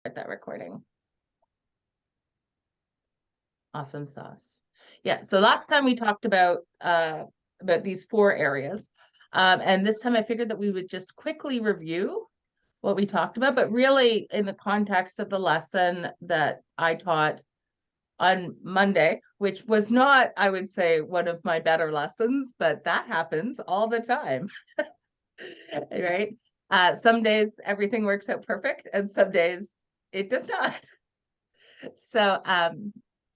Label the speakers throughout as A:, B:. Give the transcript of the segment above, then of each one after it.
A: that recording. Awesome sauce. Yeah, so last time we talked about these 4 areas. And this time I figured that we would just quickly review what we talked about, but really in the context of the lesson that I taught on Monday, which was not, I would say, one of my better lessons, but that happens all the time. Right? Some days everything works out perfect, and some days it does not. So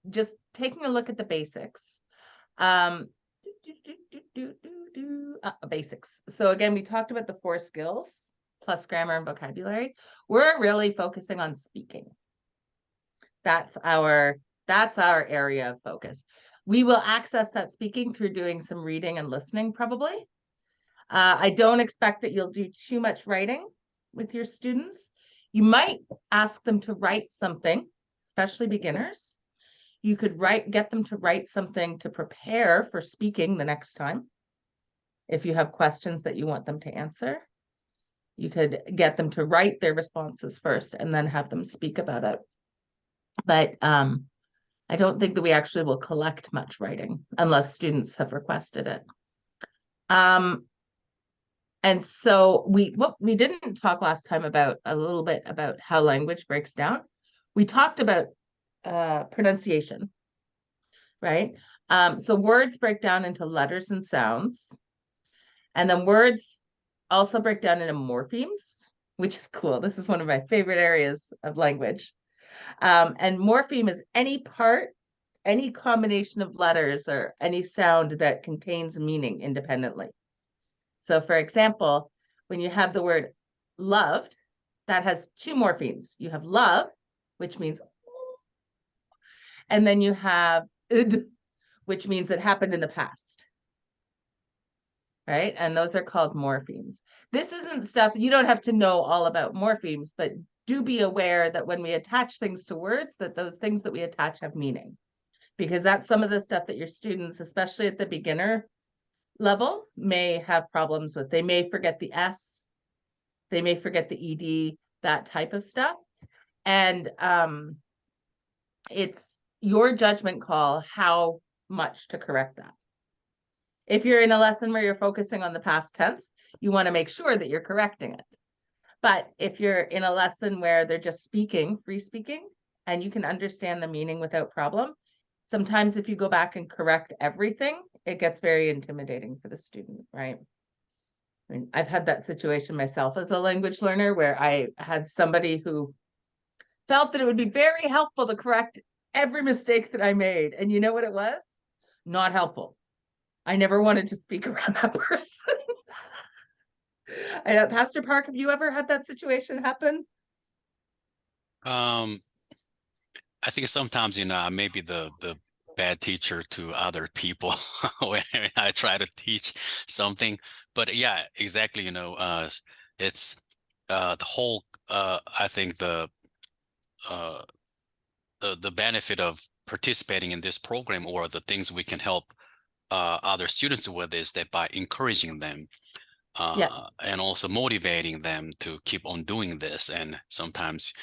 A: just taking a look at the basics. Basics. So again, we talked about the 4 skills plus grammar and vocabulary. We're really focusing on speaking. That's our area of focus. We will access that speaking through doing some reading and listening, probably. I don't expect that you'll do too much writing with your students. You might ask them to write something, especially beginners. You could get them to write something to prepare for speaking the next time. If you have questions that you want them to answer, you could get them to write their responses first and then have them speak about it. But I don't think that we actually will collect much writing unless students have requested it. And so we didn't talk last time about a little bit about how language breaks down. We talked about pronunciation, right? So words break down into letters and sounds. And then words also break down into morphemes, which is cool. This is one of my favorite areas of language. And morpheme is any combination of letters or any sound that contains meaning independently. So for example, when you have the word loved, that has 2 morphemes. You have love, which means, and then you have id, which means it happened in the past. Right? And those are called morphemes. This isn't stuff, you don't have to know all about morphemes, but do be aware that when we attach things to words, that those things that we attach have meaning. Because that's some of the stuff that your students, especially at the beginner level, may have problems with. They may forget the S, they may forget the ED, that type of stuff. And it's your judgment call how much to correct that. If you're in a lesson where you're focusing on the past tense, you want to make sure that you're correcting it. But if you're in a lesson where they're just speaking, free speaking, and you can understand the meaning without problem, sometimes if you go back and correct everything, it gets very intimidating for the student, right? I mean, I've had that situation myself as a language learner where I had somebody who felt that it would be very helpful to correct every mistake that I made. And you know what it was? Not helpful. I never wanted to speak around that person. Pastor Park, have you ever had that situation happen?
B: I think sometimes, maybe the bad teacher to other people when I try to teach something. But yeah, exactly, it's the whole I think the benefit of participating in this program, or the things we can help other students with, is that by encouraging them and also motivating them to keep on doing this. And sometimes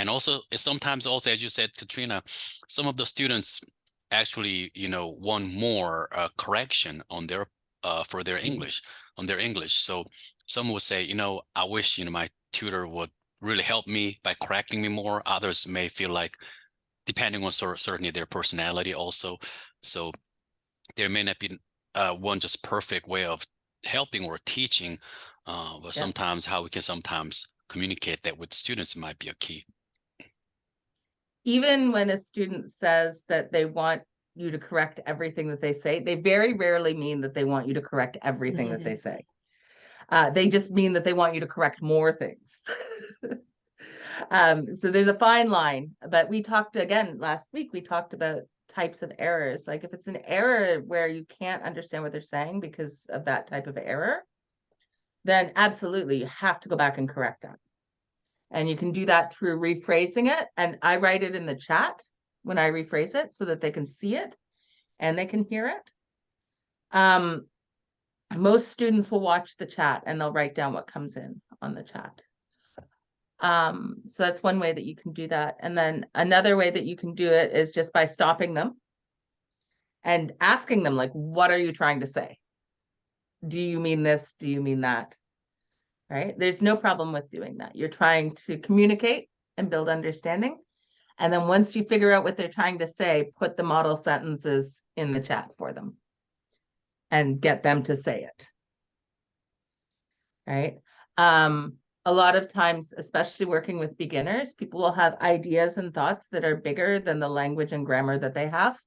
B: also, as you said, Katrina, some of the students actually, want more correction on their for their English, on their English. So some would say, I wish, my tutor would really help me by correcting me more. Others may feel like, depending on certainly their personality also. So there may not be one just perfect way of helping or teaching, but sometimes how we can sometimes communicate that with students might be a key.
A: Even when a student says that they want you to correct everything that they say, they very rarely mean that they want you to correct everything that they say. They just mean that they want you to correct more things. So there's a fine line, but we talked again last week, we talked about types of errors. Like if it's an error where you can't understand what they're saying because of that type of error, then absolutely you have to go back and correct that. And you can do that through rephrasing it. And I write it in the chat when I rephrase it so that they can see it and they can hear it. Most students will watch the chat and they'll write down what comes in on the chat. So that's one way that you can do that. And then another way that you can do it is just by stopping them and asking them, like, what are you trying to say? Do you mean this? Do you mean that? Right? There's no problem with doing that. You're trying to communicate and build understanding. And then once you figure out what they're trying to say, put the model sentences in the chat for them and get them to say it. Right? A lot of times, especially working with beginners, people will have ideas and thoughts that are bigger than the language and grammar that they have.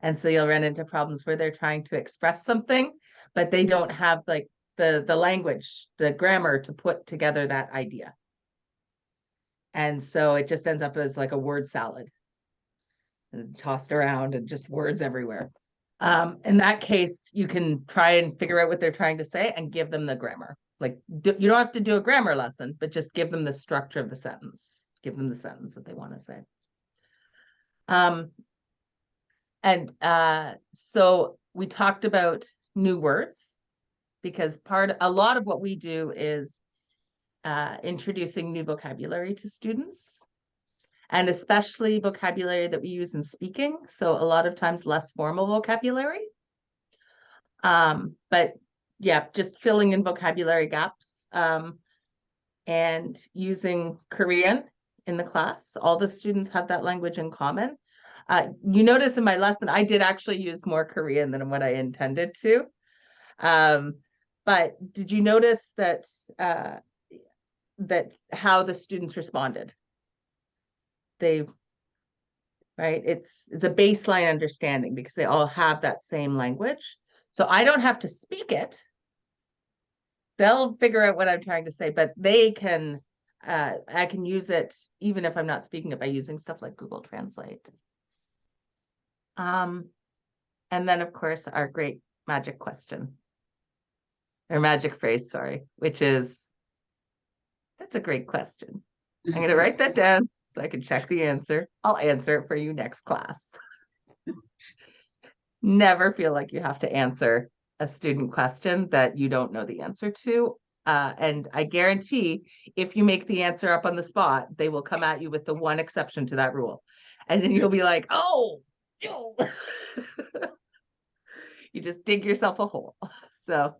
A: And so you'll run into problems where they're trying to express something, but they don't have like the language, the grammar to put together that idea. And so it just ends up as like a word salad, and tossed around and just words everywhere. In that case, you can try and figure out what they're trying to say and give them the grammar. Like, you don't have to do a grammar lesson, but just give them the structure of the sentence. Give them the sentence that they want to say. So we talked about new words, because a lot of what we do is introducing new vocabulary to students, and especially vocabulary that we use in speaking. So a lot of times less formal vocabulary. But yeah, just filling in vocabulary gaps, and using Korean in the class. All the students have that language in common. You notice in my lesson, I did actually use more Korean than what I intended to. But did you notice that how the students responded? Right? It's a baseline understanding because they all have that same language. So I don't have to speak it. They'll figure out what I'm trying to say, but they can, I can use it even if I'm not speaking it by using stuff like Google Translate. And then of course, our great magic question, or magic phrase, sorry, which is, that's a great question. I'm going to write that down so I can check the answer. I'll answer it for you next class. Never feel like you have to answer a student question that you don't know the answer to. And I guarantee if you make the answer up on the spot, they will come at you with the one exception to that rule. And then you'll be like, oh, no. You just dig yourself a hole. So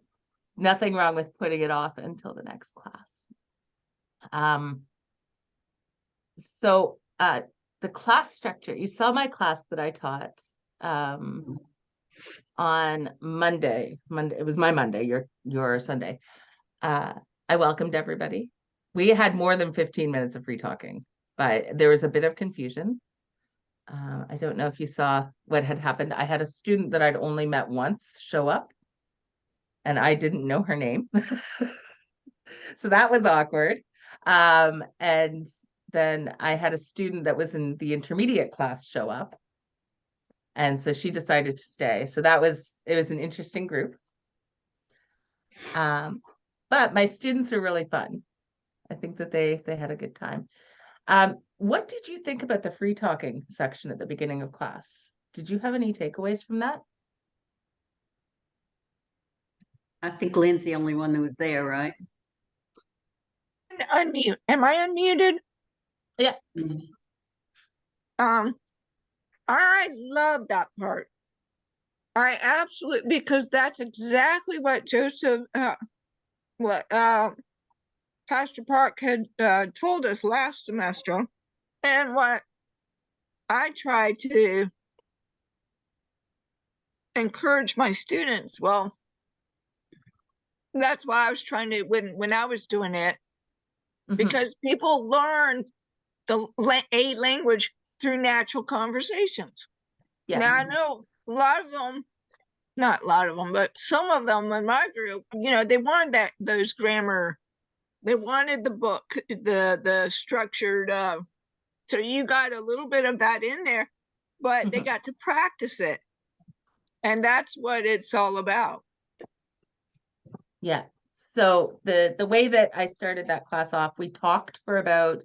A: nothing wrong with putting it off until the next class. So the class structure, you saw my class that I taught on Monday. It was my Monday, your Sunday. I welcomed everybody. We had more than 15 minutes of free talking, but there was a bit of confusion. I don't know if you saw what had happened. I had a student that I'd only met once show up, and I didn't know her name. So that was awkward. And then I had a student that was in the intermediate class show up. And so she decided to stay. So it was an interesting group. But my students are really fun. I think that they had a good time. What did you think about the free talking section at the beginning of class? Did you have any takeaways from that?
C: I think Lynn's the only one that was there, right?
D: Unmute. Am I unmuted?
A: Yeah.
D: I love that part. I absolutely, because that's exactly what Joseph, Pastor Park had told us last semester, and what I try to encourage my students. Well, that's why I was trying to, when I was doing it, because people learn a language through natural conversations. Yeah. Now I know a lot of them, not a lot of them, but some of them in my group, they wanted those grammar, they wanted the book, the structured, so you got a little bit of that in there, but they got to practice it. And that's what it's all about.
A: Yeah. So the way that I started that class off, we talked for about,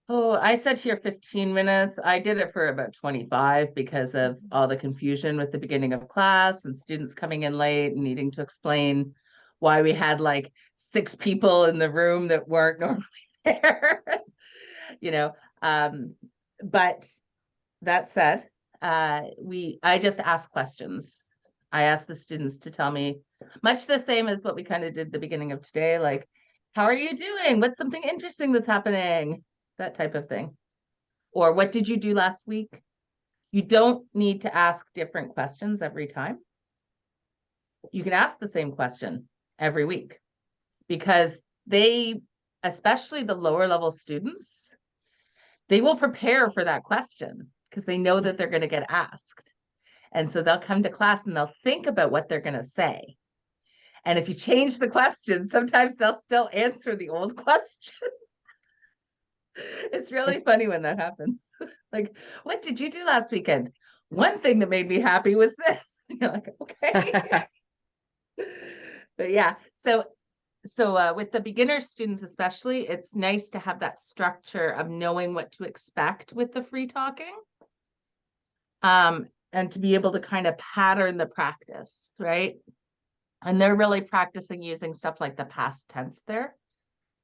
A: I said here 15 minutes. I did it for about 25 because of all the confusion with the beginning of class and students coming in late and needing to explain why we had like 6 people in the room that weren't normally there. You know, but that said, I just ask questions. I ask the students to tell me, much the same as what we kind of did at the beginning of today, like, how are you doing? What's something interesting that's happening? That type of thing. Or what did you do last week? You don't need to ask different questions every time. You can ask the same question every week, because they, especially the lower level students, they will prepare for that question because they know that they're going to get asked. And so they'll come to class and they'll think about what they're going to say. And if you change the question, sometimes they'll still answer the old question. It's really funny when that happens. Like, what did you do last weekend? One thing that made me happy was this. You're like, okay. But yeah, so with the beginner students especially, it's nice to have that structure of knowing what to expect with the free talking. And to be able to kind of pattern the practice, right? And they're really practicing using stuff like the past tense there.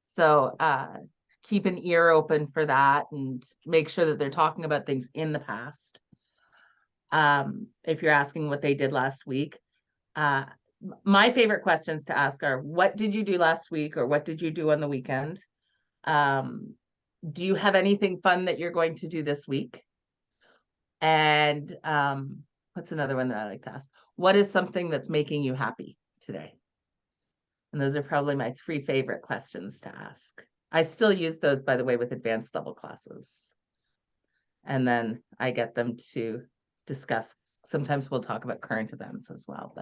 A: So keep an ear open for that and make sure that they're talking about things in the past. If you're asking what they did last week, my favorite questions to ask are, what did you do last week, or what did you do on the weekend? Do you have anything fun that you're going to do this week? And what's another one that I like to ask? What is something that's making you happy today? And those are probably my 3 favorite questions to ask. I still use those, by the way, with advanced level classes. And then I get them to discuss. Sometimes we'll talk about current events as well.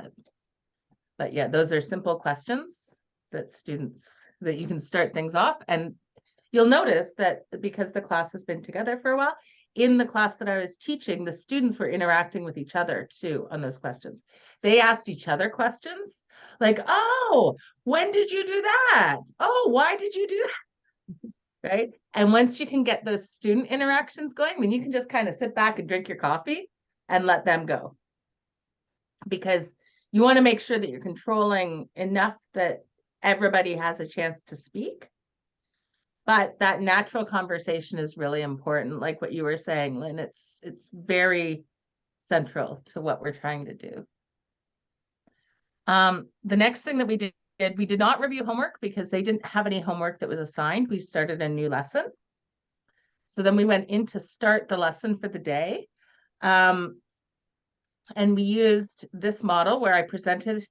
A: But yeah, those are simple questions that you can start things off. And you'll notice that because the class has been together for a while, in the class that I was teaching, the students were interacting with each other too on those questions. They asked each other questions like, oh, when did you do that? Oh, why did you do that? Right? And once you can get those student interactions going, then you can just kind of sit back and drink your coffee and let them go. Because you want to make sure that you're controlling enough that everybody has a chance to speak. But that natural conversation is really important, like what you were saying, Lynn. It's very central to what we're trying to do. The next thing that we did, we did not review homework because they didn't have any homework that was assigned. We started a new lesson. So then we went in to start the lesson for the day. And we used this model where I presented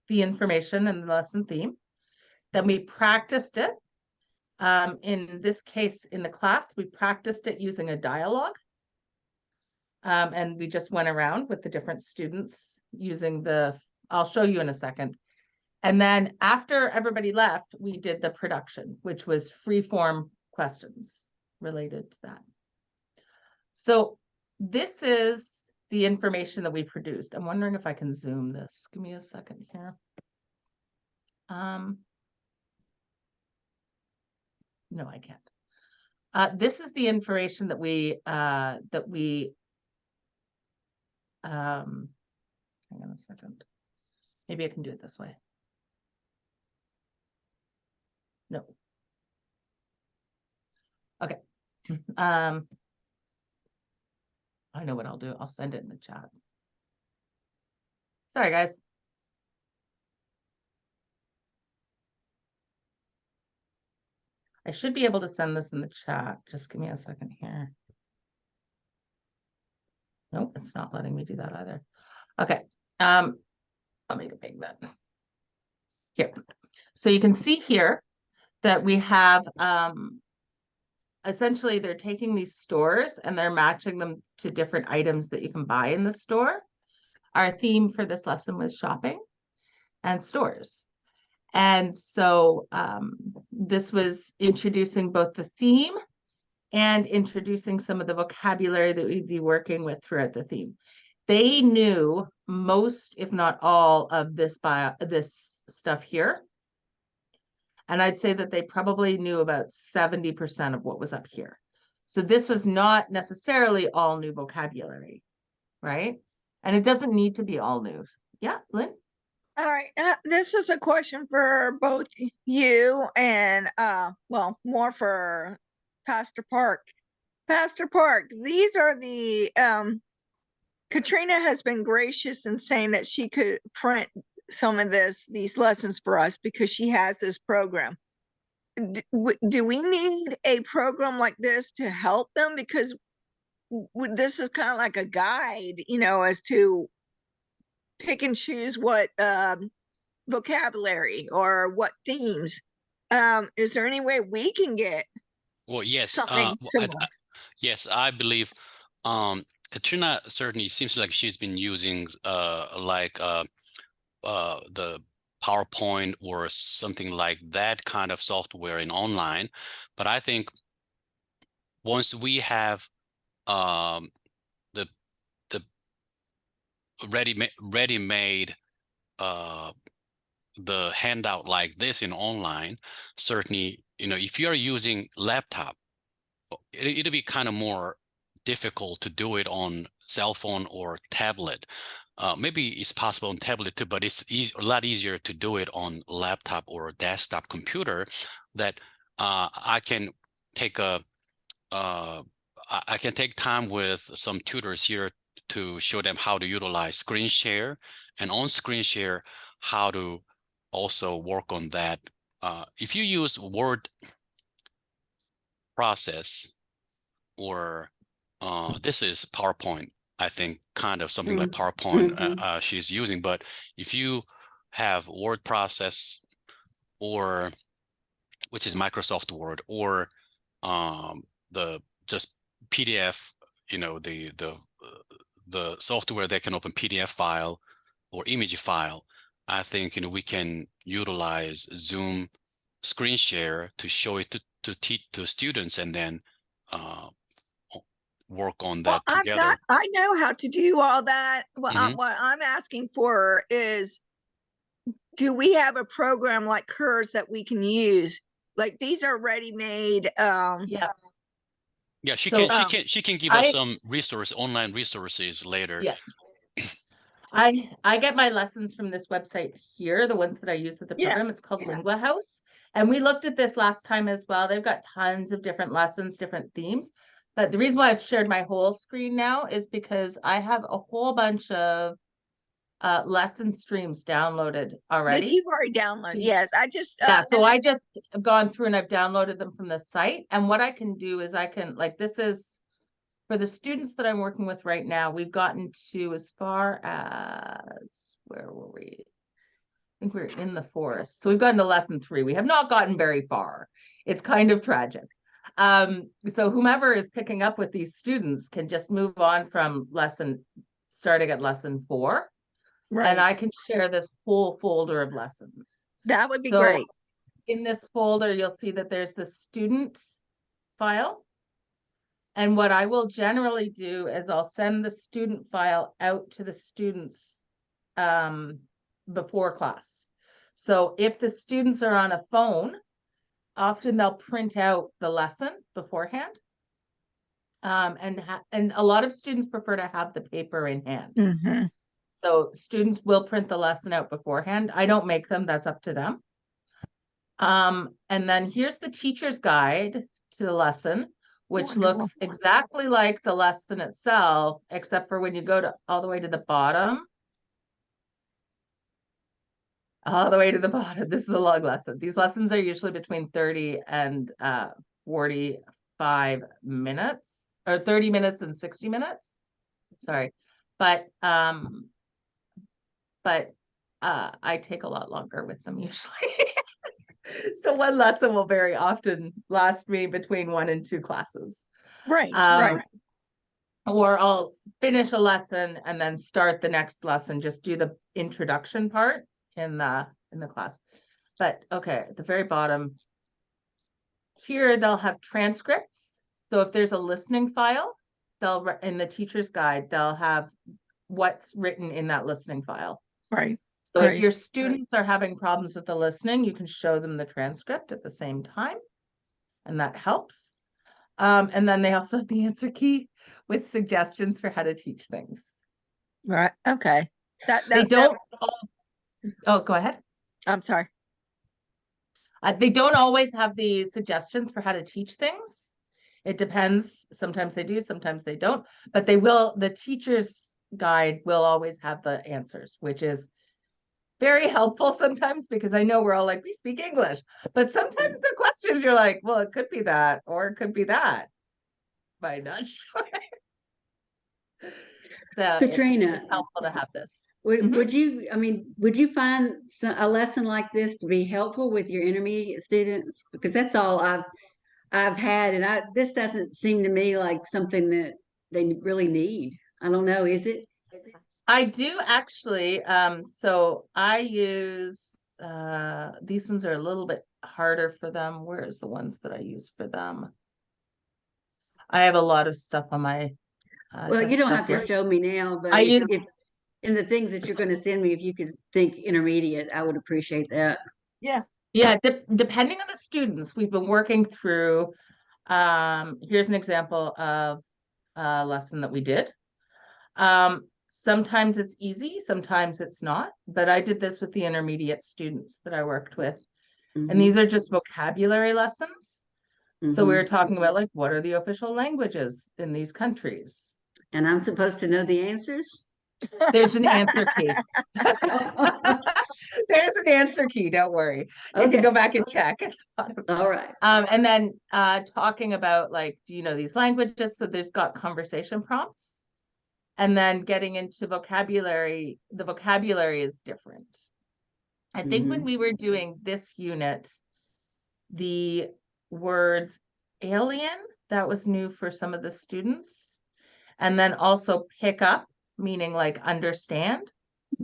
A: the information and the lesson theme. Then we practiced it. In this case, in the class, we practiced it using a dialogue. And we just went around with the different students using I'll show you in a second. And then after everybody left, we did the production, which was free form questions related to that. So this is the information that we produced. I'm wondering if I can zoom this. Give me a second here. No, I can't. This is the information that we hang on a second. Maybe I can do it this way. No. Okay. I know what I'll do. I'll send it in the chat. Sorry, guys. I should be able to send this in the chat. Just give me a second here. Nope, it's not letting me do that either. Okay. I'll make it big then. Here. So you can see here that we have essentially they're taking these stores and they're matching them to different items that you can buy in the store. Our theme for this lesson was shopping and stores. And so this was introducing both the theme and introducing some of the vocabulary that we'd be working with throughout the theme. They knew most, if not all, of this stuff here. And I'd say that they probably knew about 70% of what was up here. So this was not necessarily all new vocabulary, right? And it doesn't need to be all new. Yeah, Lynn?
D: All right, this is a question for both you and, well, more for Pastor Park. Pastor Park, these are the, Katrina has been gracious in saying that she could print some of these lessons for us because she has this program. Do we need a program like this to help them? Because this is kind of like a guide, as to pick and choose what, vocabulary or what themes. Is there any way we can get
B: Well, yes,
D: something similar?
B: yes, I believe Katrina certainly seems like she's been using the PowerPoint or something like that kind of software in online. But I think once we have the ready-made the handout like this in online, certainly, if you're using laptop, it'll be kind of more difficult to do it on cell phone or tablet. Maybe it's possible on tablet too, but it's a lot easier to do it on laptop or desktop computer. That I can take time with some tutors here to show them how to utilize screen share, and on screen share how to also work on that. If you use word process or this is PowerPoint, I think kind of something like PowerPoint she's using. But if you have word process, or which is Microsoft Word, or the just PDF, the software that can open PDF file or image file, I think we can utilize Zoom screen share to show it to students, and then work on that together.
D: I know how to do all that. What I'm asking for is, do we have a program like hers that we can use? Like, these are ready-made.
A: Yeah.
B: Yeah, she can give us some online resources later.
A: Yeah. I get my lessons from this website here, the ones that I use with the program. It's called Lingua House. And we looked at this last time as well. They've got tons of different lessons, different themes. But the reason why I've shared my whole screen now is because I have a whole bunch of lesson streams downloaded already.
D: That you've already downloaded. Yes, I just
A: so I just have gone through and I've downloaded them from the site. And what I can do is I can, like, this is for the students that I'm working with right now. We've gotten to as far as, where were we? I think we're in the forest. So we've gotten to lesson 3. We have not gotten very far. It's kind of tragic. So whomever is picking up with these students can just move on from starting at lesson 4. Right. And I can share this whole folder of lessons.
D: That would be great.
A: In this folder, you'll see that there's the student file. And what I will generally do is I'll send the student file out to the students before class. So if the students are on a phone, often they'll print out the lesson beforehand. And a lot of students prefer to have the paper in hand. So students will print the lesson out beforehand. I don't make them, that's up to them. And then here's the teacher's guide to the lesson, which looks exactly like the lesson itself, except for when you go all the way to the bottom. All the way to the bottom. This is a long lesson. These lessons are usually between 30 and 45 minutes, or 30 minutes and 60 minutes. Sorry. But I take a lot longer with them usually. So one lesson will very often last me between 1 and 2 classes.
D: Right.
A: Or I'll finish a lesson and then start the next lesson, just do the introduction part in the class. But okay, at the very bottom here, they'll have transcripts. So if there's a listening file, in the teacher's guide, they'll have what's written in that listening file.
D: Right.
A: So if your students are having problems with the listening, you can show them the transcript at the same time, and that helps. And then they also have the answer key with suggestions for how to teach things.
D: Right. Okay.
A: They don't Oh, go ahead.
D: I'm sorry.
A: They don't always have the suggestions for how to teach things. It depends. Sometimes they do, sometimes they don't, but they will. The teacher's guide will always have the answers, which is very helpful sometimes, because I know we're all like, we speak English, but sometimes the questions you're like, well, it could be that, or it could be that. I'm not sure. So
C: Katrina,
A: it's helpful to have this.
C: would you, I mean, would you find a lesson like this to be helpful with your intermediate students? Because that's all I've had, and this doesn't seem to me like something that they really need. I don't know, is it?
A: I do actually. So I use these ones are a little bit harder for them. Where's the ones that I use for them? I have a lot of stuff on my
C: Well, you don't have
A: desktop
C: to
A: here.
C: show me now, but
A: I use
C: if in the things that you're going to send me, if you could think intermediate, I would appreciate that.
D: Yeah.
A: Yeah, depending on the students, we've been working through. Here's an example of a lesson that we did. Sometimes it's easy, sometimes it's not, but I did this with the intermediate students that I worked with. And these are just vocabulary lessons. So we were talking about, like, what are the official languages in these countries?
C: And I'm supposed to know the answers?
A: There's an answer key. There's an answer key, don't worry. You can go back and check.
C: All right.
A: And then talking about, like, do you know these languages? So they've got conversation prompts. And then getting into vocabulary, the vocabulary is different. I think when we were doing this unit, the words alien, that was new for some of the students. And then also pick up, meaning like understand,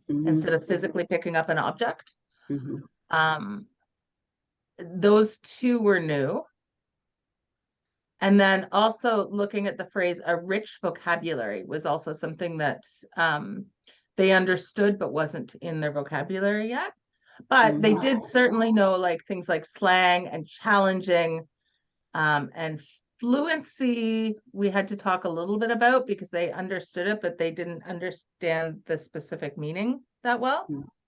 A: instead of physically picking up an object. Those two were new. And then also looking at the phrase, a rich vocabulary, was also something that they understood but wasn't in their vocabulary yet. But they did certainly know, like, things like slang and challenging, and fluency we had to talk a little bit about, because they understood it, but they didn't understand the specific meaning that well,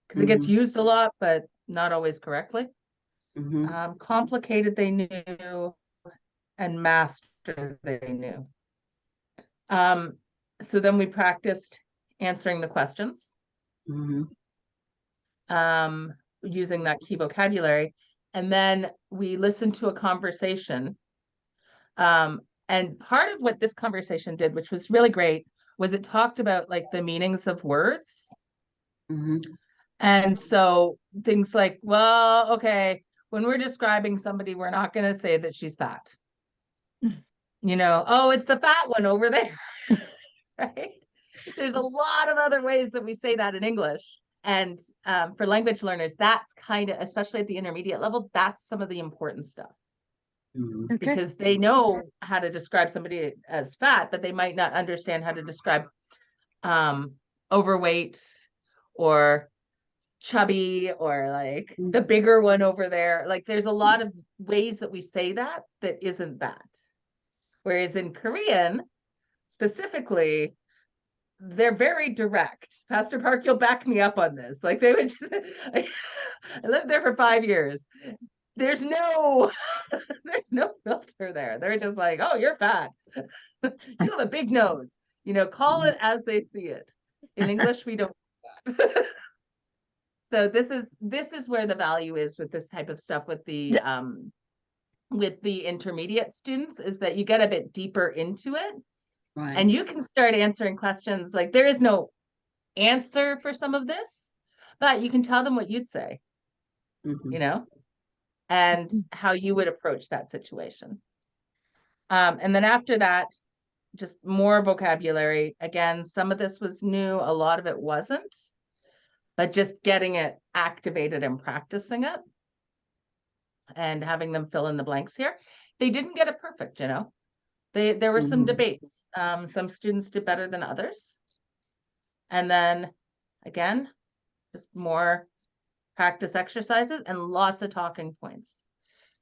A: because it gets used a lot, but not always correctly. Complicated they knew, and master they knew. So then we practiced answering the questions, using that key vocabulary. And then we listened to a conversation. And part of what this conversation did, which was really great, was it talked about, like, the meanings of words. And so things like, well, okay, when we're describing somebody, we're not going to say that she's fat. You know, oh, it's the fat one over there. Right? There's a lot of other ways that we say that in English. And for language learners, that's kind of, especially at the intermediate level, that's some of the important stuff. Because they know how to describe somebody as fat, but they might not understand how to describe overweight or chubby, or like the bigger one over there. Like, there's a lot of ways that we say that isn't that. Whereas in Korean, specifically, they're very direct. Pastor Park, you'll back me up on this. Like, they would just, I lived there for 5 years. There's no filter there. They're just like, oh, you're fat. You have a big nose. You know, call it as they see it. In English, we don't do that. So this is where the value is with this type of stuff with the intermediate students, is that you get a bit deeper into it.
C: Right.
A: And you can start answering questions. Like, there is no answer for some of this, but you can tell them what you'd say, you know, and how you would approach that situation. And then after that, just more vocabulary. Again, some of this was new, a lot of it wasn't, but just getting it activated and practicing it and having them fill in the blanks here. They didn't get it perfect, you know. There were some debates. Some students did better than others. And then again, just more practice exercises and lots of talking points.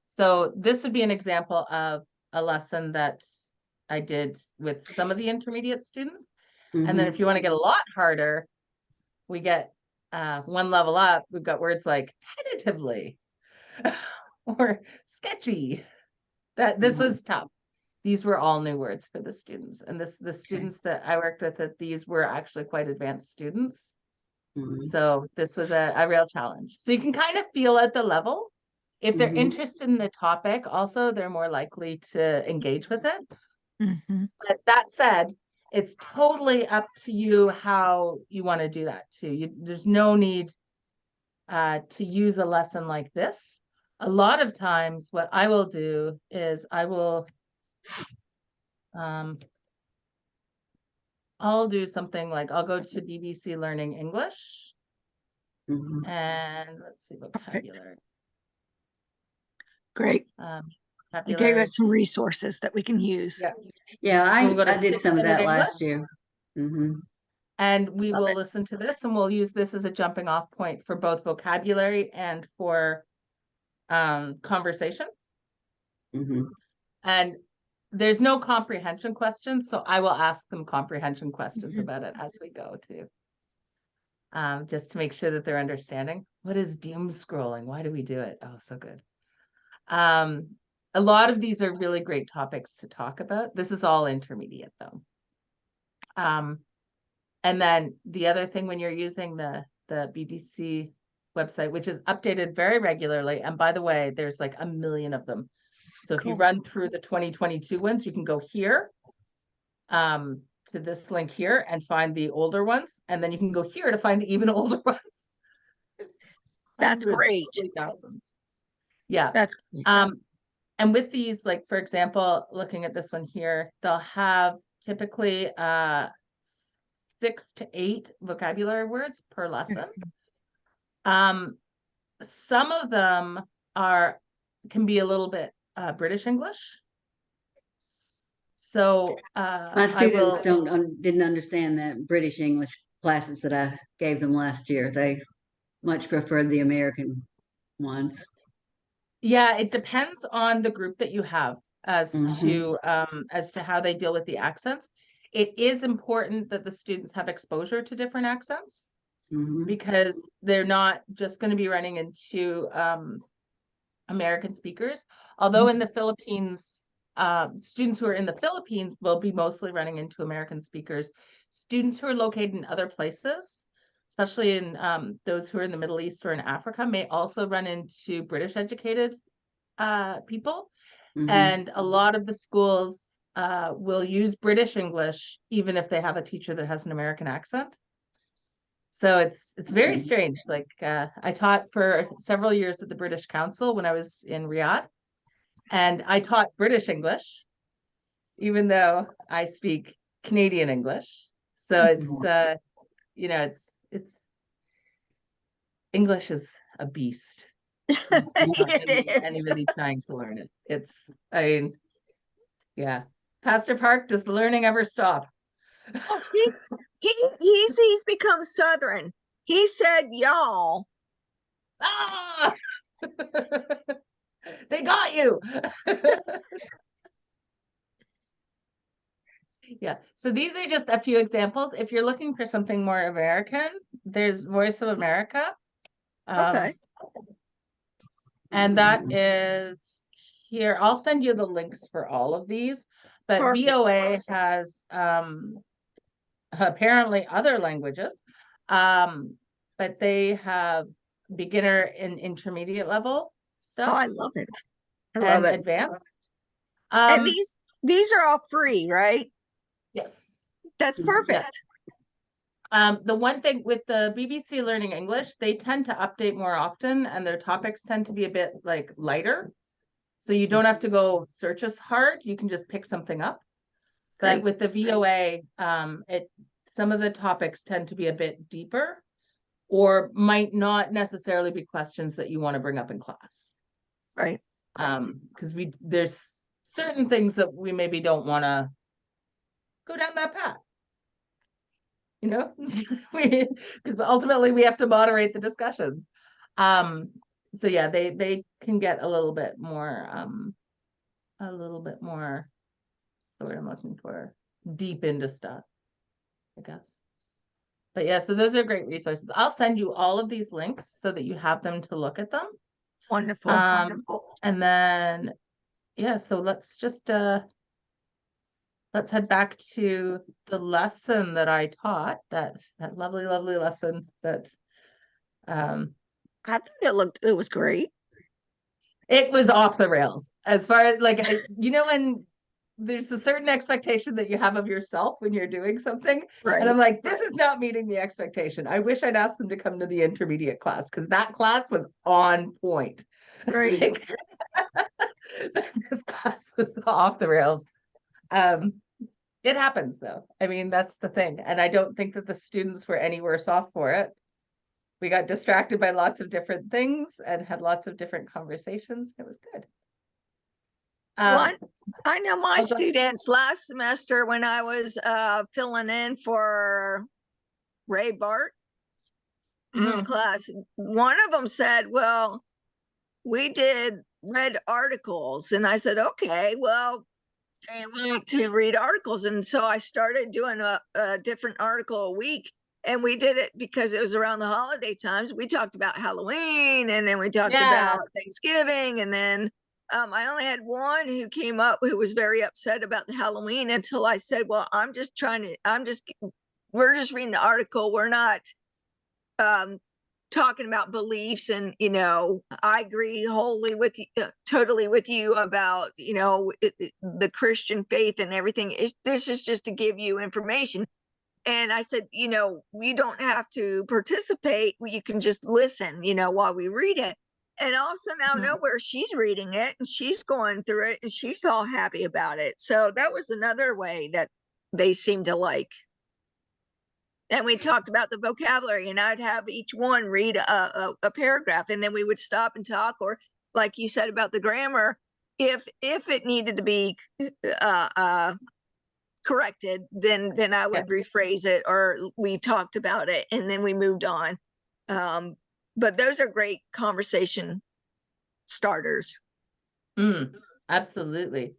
A: So this would be an example of a lesson that I did with some of the intermediate students. And then if you want to get a lot harder, we get one level up, we've got words like tentatively or sketchy. This was tough. These were all new words for the students, and the students that I worked with at these were actually quite advanced students. So this was a real challenge. So you can kind of feel at the level. If they're interested in the topic, also, they're more likely to engage with it. But that said, it's totally up to you how you want to do that too. There's no need to use a lesson like this. A lot of times what I will do is I'll do something like I'll go to BBC Learning English and let's see, vocabulary.
D: Great. You gave us some resources that we can use.
C: Yeah, I did some of that last year.
A: And we will listen to this, and we'll use this as a jumping off point for both vocabulary and for conversation. And there's no comprehension questions, so I will ask them comprehension questions about it as we go too. Just to make sure that they're understanding. What is doom scrolling? Why do we do it? Oh, so good. A lot of these are really great topics to talk about. This is all intermediate though. And then the other thing when you're using the BBC website, which is updated very regularly, and by the way, there's like a million of them. So if you run through the 2022 ones, you can go here to this link here and find the older ones, and then you can go here to find the even older ones.
D: That's great.
A: Thousands. Yeah.
D: That's
A: and with these, like for example, looking at this one here, they'll have typically 6 to 8 vocabulary words per lesson. Some of them can be a little bit British English. So
C: my students didn't understand the British English classes that I gave them last year. They much preferred the American ones.
A: Yeah, it depends on the group that you have as to how they deal with the accents. It is important that the students have exposure to different accents because they're not just going to be running into American speakers. Although in the Philippines, students who are in the Philippines will be mostly running into American speakers. Students who are located in other places, especially in those who are in the Middle East or in Africa, may also run into British educated people. And a lot of the schools will use British English even if they have a teacher that has an American accent. So it's very strange. Like I taught for several years at the British Council when I was in Riyadh, and I taught British English, even though I speak Canadian English. So it's it's English is a beast. Anybody trying to learn it. Pastor Park, does the learning ever stop?
D: Oh, he's become Southern. He said y'all.
A: Ah! They got you. Yeah, so these are just a few examples. If you're looking for something more American, there's Voice of America.
D: Okay.
A: And that is here. I'll send you the links for all of these, but
D: Perfect.
A: VOA has apparently other languages, but they have beginner and intermediate level stuff.
D: Oh, I love it. I love it.
A: Advanced.
D: And these are all free, right?
A: Yes.
D: That's perfect.
A: Yes. The one thing with the BBC Learning English, they tend to update more often and their topics tend to be a bit like lighter. So you don't have to go search as hard. You can just pick something up. But with the VOA, some of the topics tend to be a bit deeper or might not necessarily be questions that you want to bring up in class.
D: Right.
A: Because there's certain things that we maybe don't want to go down that path. You know, because ultimately we have to moderate the discussions. So yeah, they can get a little bit more, what I'm looking for, deep into stuff, I guess. But yeah, so those are great resources. I'll send you all of these links so that you have them to look at them.
D: Wonderful. Wonderful.
A: And then, yeah, so let's just, let's head back to the lesson that I taught, that lovely, lovely lesson that,
D: I thought it was great.
A: it was off the rails as far as like, you know, when there's a certain expectation that you have of yourself when you're doing something.
D: Right.
A: And I'm like, this is not meeting the expectation. I wish I'd asked them to come to the intermediate class because that class was on point.
D: Right.
A: This class was off the rails. It happens though. I mean, that's the thing. And I don't think that the students were any worse off for it. We got distracted by lots of different things and had lots of different conversations. It was good.
D: Well, I know my
A: go-
D: students last semester when I was filling in for Ray Bart in class, one of them said, well, we read articles. And I said, okay, well, I want to read articles. And so I started doing a different article a week. And we did it because it was around the holiday times. We talked about Halloween, and then we talked about Thanksgiving. And then I only had one who came up who was very upset about the Halloween until I said, well, we're just reading the article. We're not talking about beliefs. And, you know, I agree wholly with you, totally with you about, you know, the Christian faith and everything. This is just to give you information. And I said, you know, you don't have to participate. You can just listen, you know, while we read it. And also now know where she's reading it and she's going through it and she's all happy about it. So that was another way that they seem to like. And we talked about the vocabulary, and I'd have each one read a paragraph, and then we would stop and talk, or like you said about the grammar, if it needed to be corrected, then I would rephrase it, or we talked about it and then we moved on. But those are great conversation starters.
A: Absolutely.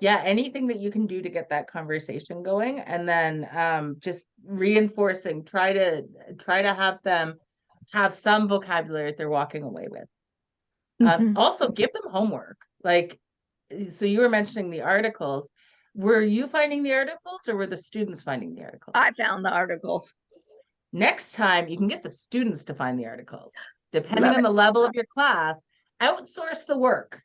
A: Yeah, anything that you can do to get that conversation going, and then just reinforcing, try to have them have some vocabulary that they're walking away with. Also give them homework. Like, so you were mentioning the articles. Were you finding the articles or were the students finding the articles?
D: I found the articles.
A: Next time you can get the students to find the articles. Depending on the level of your class, outsource the work.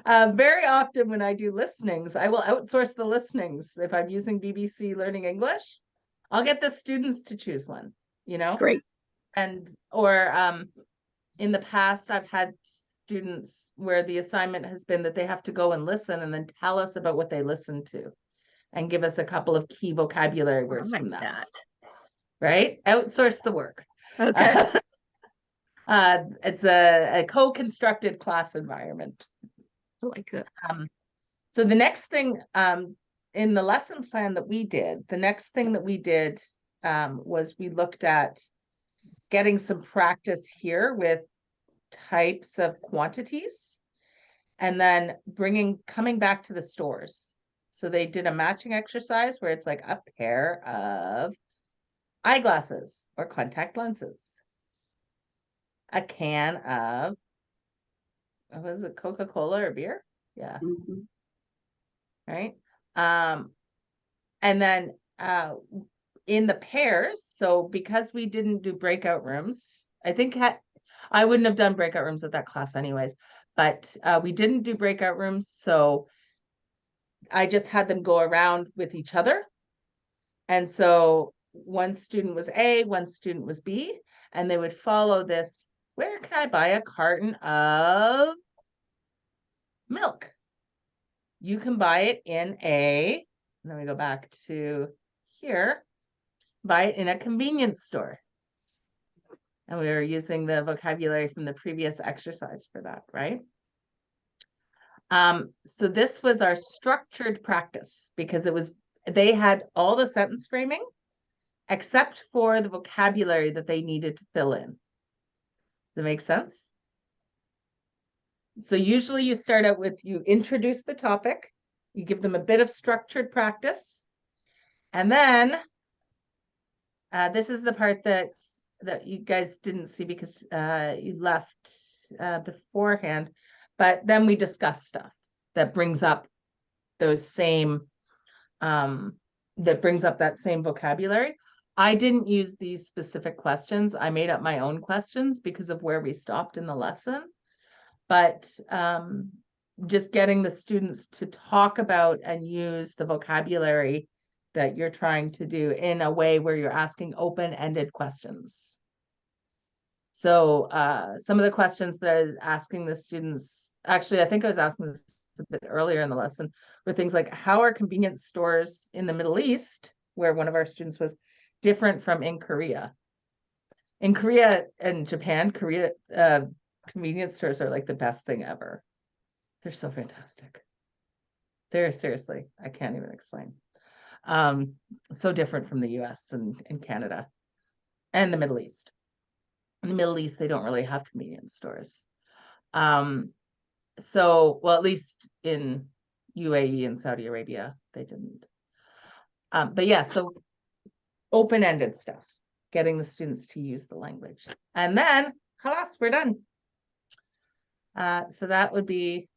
A: Very often when I do listenings, I will outsource the listenings. If I'm using BBC Learning English, I'll get the students to choose one, you know?
D: Great.
A: And, or in the past, I've had students where the assignment has been that they have to go and listen and then tell us about what they listened to and give us a couple of key vocabulary words from that. Right? Outsource the work.
D: Okay.
A: It's a co-constructed class environment.
D: I like that.
A: So the next thing in the lesson plan that we did, was we looked at getting some practice here with types of quantities, and then coming back to the stores. So they did a matching exercise where it's like a pair of eyeglasses or contact lenses, a can of, was it Coca-Cola or beer? Yeah. Right. And then in the pairs, so because we didn't do breakout rooms, I think I wouldn't have done breakout rooms with that class anyways, but we didn't do breakout rooms. So I just had them go around with each other. And so one student was A, one student was B, and they would follow this. Where can I buy a carton of milk? You can buy it in let me go back to here, buy it in a convenience store. And we were using the vocabulary from the previous exercise for that, right? So this was our structured practice because they had all the sentence framing except for the vocabulary that they needed to fill in. Does that make sense? So usually you start out with, you introduce the topic, you give them a bit of structured practice, and then This is the part that you guys didn't see because you left beforehand, but then we discuss stuff that brings up those same that same vocabulary. I didn't use these specific questions. I made up my own questions because of where we stopped in the lesson. But just getting the students to talk about and use the vocabulary that you're trying to do in a way where you're asking open-ended questions. So some of the questions that I was asking the students, actually, I think I was asking this a bit earlier in the lesson, were things like, how are convenience stores in the Middle East, where one of our students was, different from in Korea? In Korea and Japan, convenience stores are like the best thing ever. They're so fantastic. They're seriously, I can't even explain. So different from the US and Canada and the Middle East. In the Middle East, they don't really have convenience stores. So, well, at least in UAE and Saudi Arabia, they didn't. But yeah, so open-ended stuff, getting the students to use the language. And then, halas, we're done. So that would be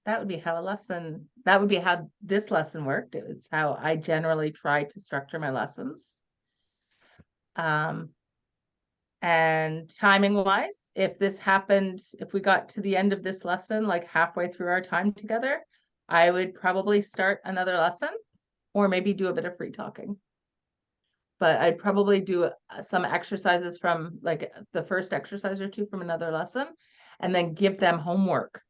A: how this lesson worked. It was how I generally try to structure my lessons. And timing wise, if we got to the end of this lesson, like halfway through our time together, I would probably start another lesson or maybe do a bit of free talking. But I'd probably do some exercises from like the first exercise or two from another lesson and then give them homework,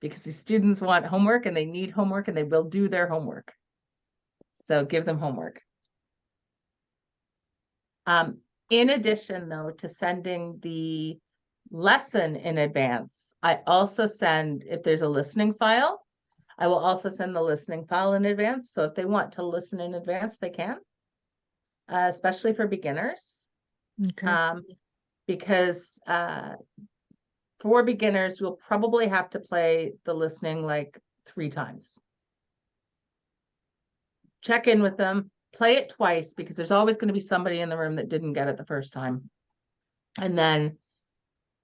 A: because the students want homework and they need homework and they will do their homework. So give them homework. In addition, though, to sending the lesson in advance, I also send, if there's a listening file, I will also send the listening file in advance. So if they want to listen in advance, they can, especially for beginners.
D: Okay.
A: Because for beginners, you'll probably have to play the listening like 3 times. Check in with them. Play it twice, because there's always going to be somebody in the room that didn't get it the first time. And then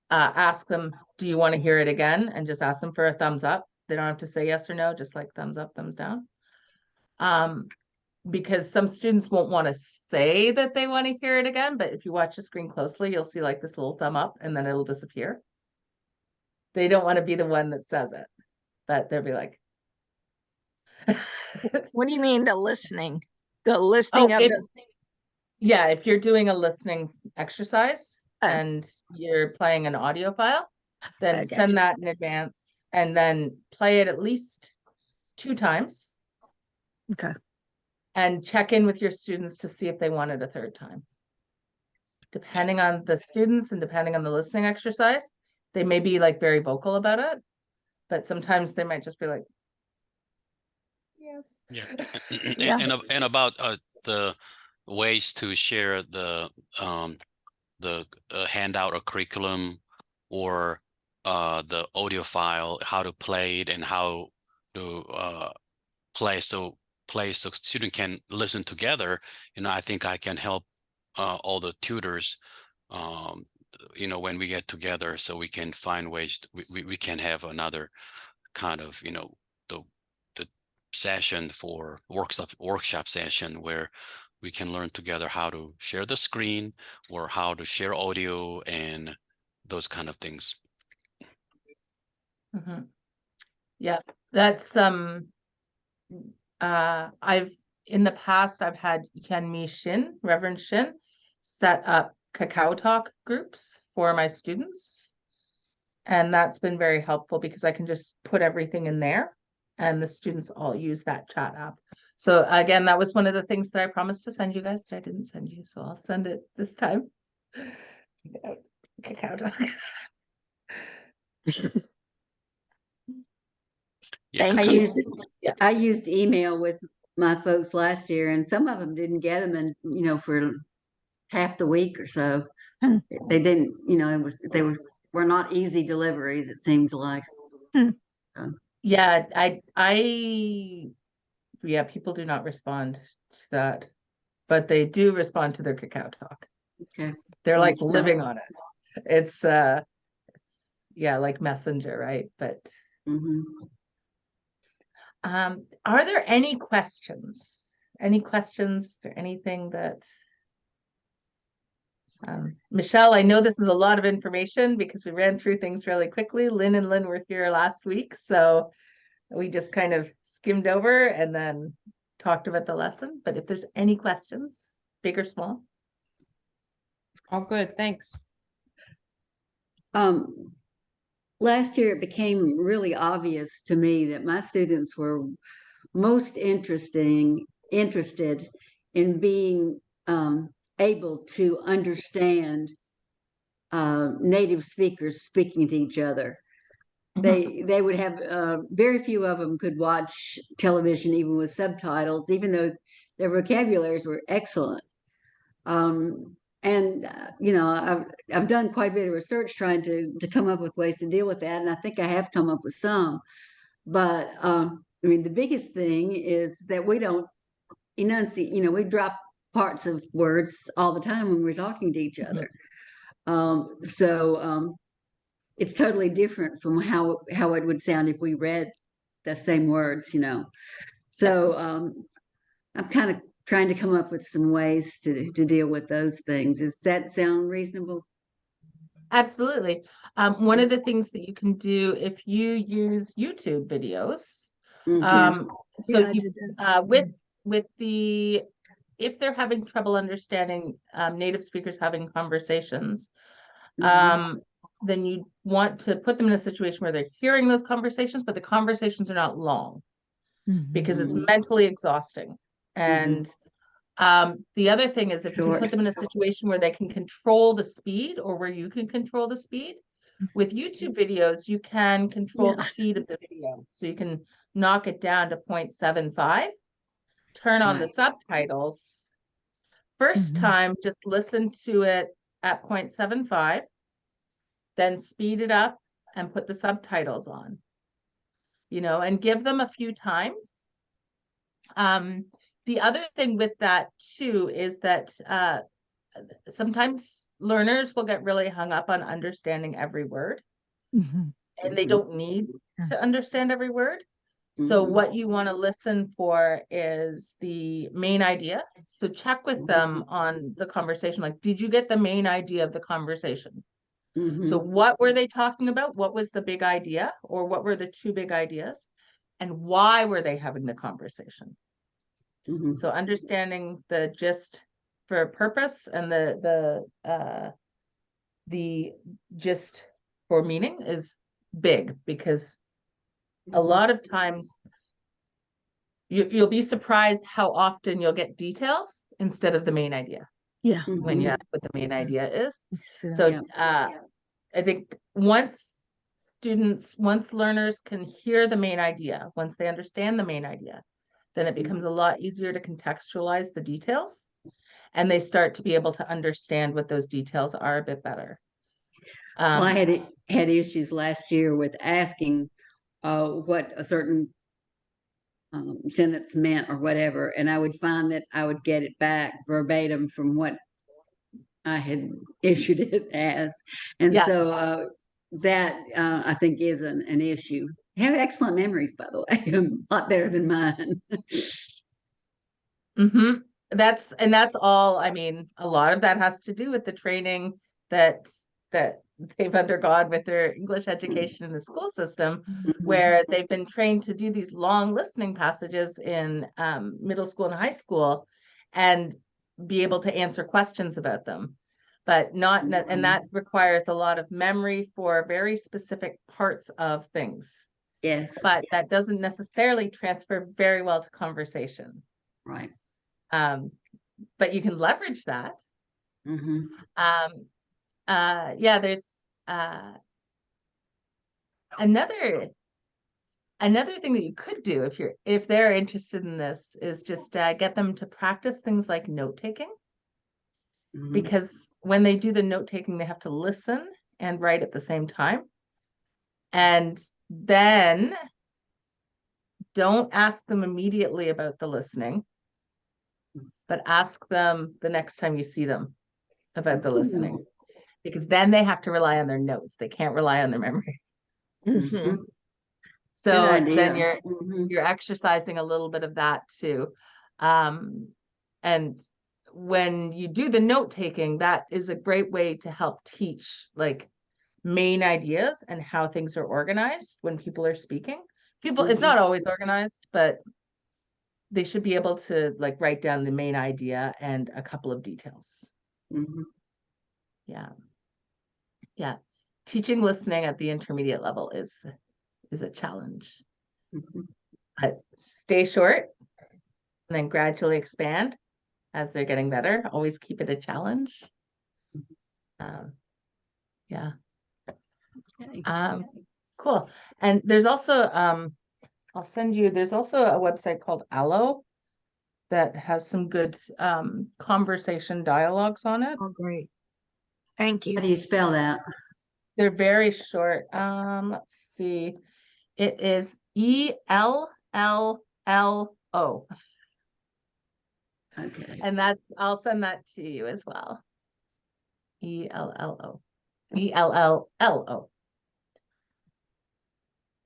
A: ask them, do you want to hear it again? And just ask them for a thumbs up. They don't have to say yes or no, just like thumbs up, thumbs down. Because some students won't want to say that they want to hear it again, but if you watch the screen closely, you'll see like this little thumb up and then it'll disappear. They don't want to be the one that says it, but they'll be like.
D: What do you mean the listening? The listening of the.
A: Yeah, if you're doing a listening exercise and you're playing an audio file, then send that in advance and then play it at least 2 times.
D: Okay.
A: And check in with your students to see if they want it a 3rd time. Depending on the students and depending on the listening exercise, they may be like very vocal about it, but sometimes they might just be like, yes.
B: Yeah. And about the ways to share the handout or curriculum or the audio file, how to play it and how to play so student can listen together. I think I can help all the tutors when we get together, so we can find ways we can have another kind of the session for workshop session where we can learn together how to share the screen or how to share audio and those kind of things.
A: Mm-hmm. Yeah, that's in the past I've had Reverend Shin set up Cacao Talk groups for my students, and that's been very helpful because I can just put everything in there and the students all use that chat app. So again, that was one of the things that I promised to send you guys that I didn't send you, so I'll send it this time. Cacao Talk.
B: Yeah,
C: I used email with my folks last year, and some of them didn't get them, and for half the week or so, they didn't. They were not easy deliveries. It seemed like.
A: Yeah, people do not respond to that. but they do respond to their Kakao Talk.
C: Okay.
A: They're like
C: Sure.
A: living on it. It's yeah, like Messenger, right? But
C: Mhm.
A: are there any questions? Any questions or anything that Michelle, I know this is a lot of information because we ran through things really quickly. Lynn and Lynn were here last week, so we just kind of skimmed over and then talked about the lesson. But if there's any questions, big or small.
E: All good, thanks.
C: Last year, it became really obvious to me that my students were most interested in being able to understand native speakers speaking to each other. They would have very few of them could watch television even with subtitles, even though their vocabularies were excellent. You know, I've done quite a bit of research trying to come up with ways to deal with that, and I think I have come up with some. But I mean, the biggest thing is that we don't enunciate. You know, we drop parts of words all the time when we're talking to each other. It's totally different from how it would sound if we read the same words. You know, so I'm kind of trying to come up with some ways to deal with those things. Does that sound reasonable?
A: Absolutely. One of the things that you can do if you use YouTube videos, so you, with the, if they're having trouble understanding native speakers having conversations, then you want to put them in a situation where they're hearing those conversations, but the conversations are not long because it's mentally exhausting. And the other thing is if you put them in a situation where they can control the speed or where you can control the speed, with YouTube videos, you can control the speed of the video. So you can knock it down to 0.75, turn on the subtitles. First time, just listen to it at 0.75, then speed it up and put the subtitles on, you know, and give them a few times. The other thing with that too is that sometimes learners will get really hung up on understanding every word, and they don't need to understand every word. So what you want to listen for is the main idea. So check with them on the conversation. Like, did you get the main idea of the conversation? So what were they talking about? What was the big idea? Or what were the two big ideas? And why were they having the conversation? So understanding the gist for purpose and the gist for meaning is big, because a lot of times you'll be surprised how often you'll get details instead of the main idea.
F: Yeah.
A: When you ask what the main idea is. So I think once learners can hear the main idea, once they understand the main idea, then it becomes a lot easier to contextualize the details, and they start to be able to understand what those details are a bit better.
C: Well, I had issues last year with asking what a certain sentence meant or whatever, and I would find that I would get it back verbatim from what I had issued it as, and so that I think is an issue. I have excellent memories, by the way, a lot better than mine.
A: That's all. I mean, a lot of that has to do with the training that they've undergone with their English education in the school system, where they've been trained to do these long listening passages in middle school and high school, and be able to answer questions about them, but not, and that requires a lot of memory for very specific parts of things.
C: Yes.
A: But that doesn't necessarily transfer very well to conversation.
C: Right.
A: But you can leverage that. There's another thing that you could do if they're interested in this is just get them to practice things like note-taking, because when they do the note-taking, they have to listen and write at the same time. And then don't ask them immediately about the listening. but ask them the next time you see them about the listening, because then they have to rely on their notes. They can't rely on their memory.
D: Mhm.
A: So
C: Good idea.
A: then
C: Mhm.
A: you're exercising a little bit of that too. And when you do the note taking, that is a great way to help teach like main ideas and how things are organized when people are speaking. It's not always organized, but they should be able to like write down the main idea and a couple of details.
C: Mhm.
A: Yeah. Yeah. Teaching listening at the intermediate level is a challenge.
C: Mhm.
A: But stay short and then gradually expand as they're getting better. Always keep it a challenge. Yeah.
C: Okay.
A: Cool. And there's also I'll send you, there's also a website called Allo that has some good conversation dialogues on it.
D: Oh, great. Thank
C: How
D: you.
C: do you spell that?
A: They're very short. Let's see. It is ELLLO.
C: Okay.
A: And I'll send that to you as well. ELLO. ELLLO.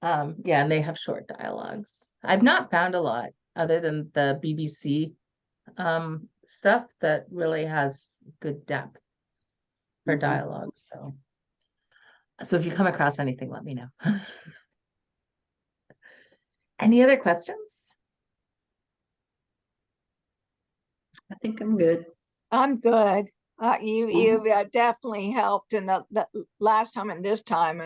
A: Yeah, and they have short dialogues. I've not found a lot other than the BBC stuff that really has good depth for
C: Mhm.
A: dialogue. So if you come across anything, let me know. Any other questions?
C: I think I'm good.
D: I'm good. You definitely helped in the last time and this time.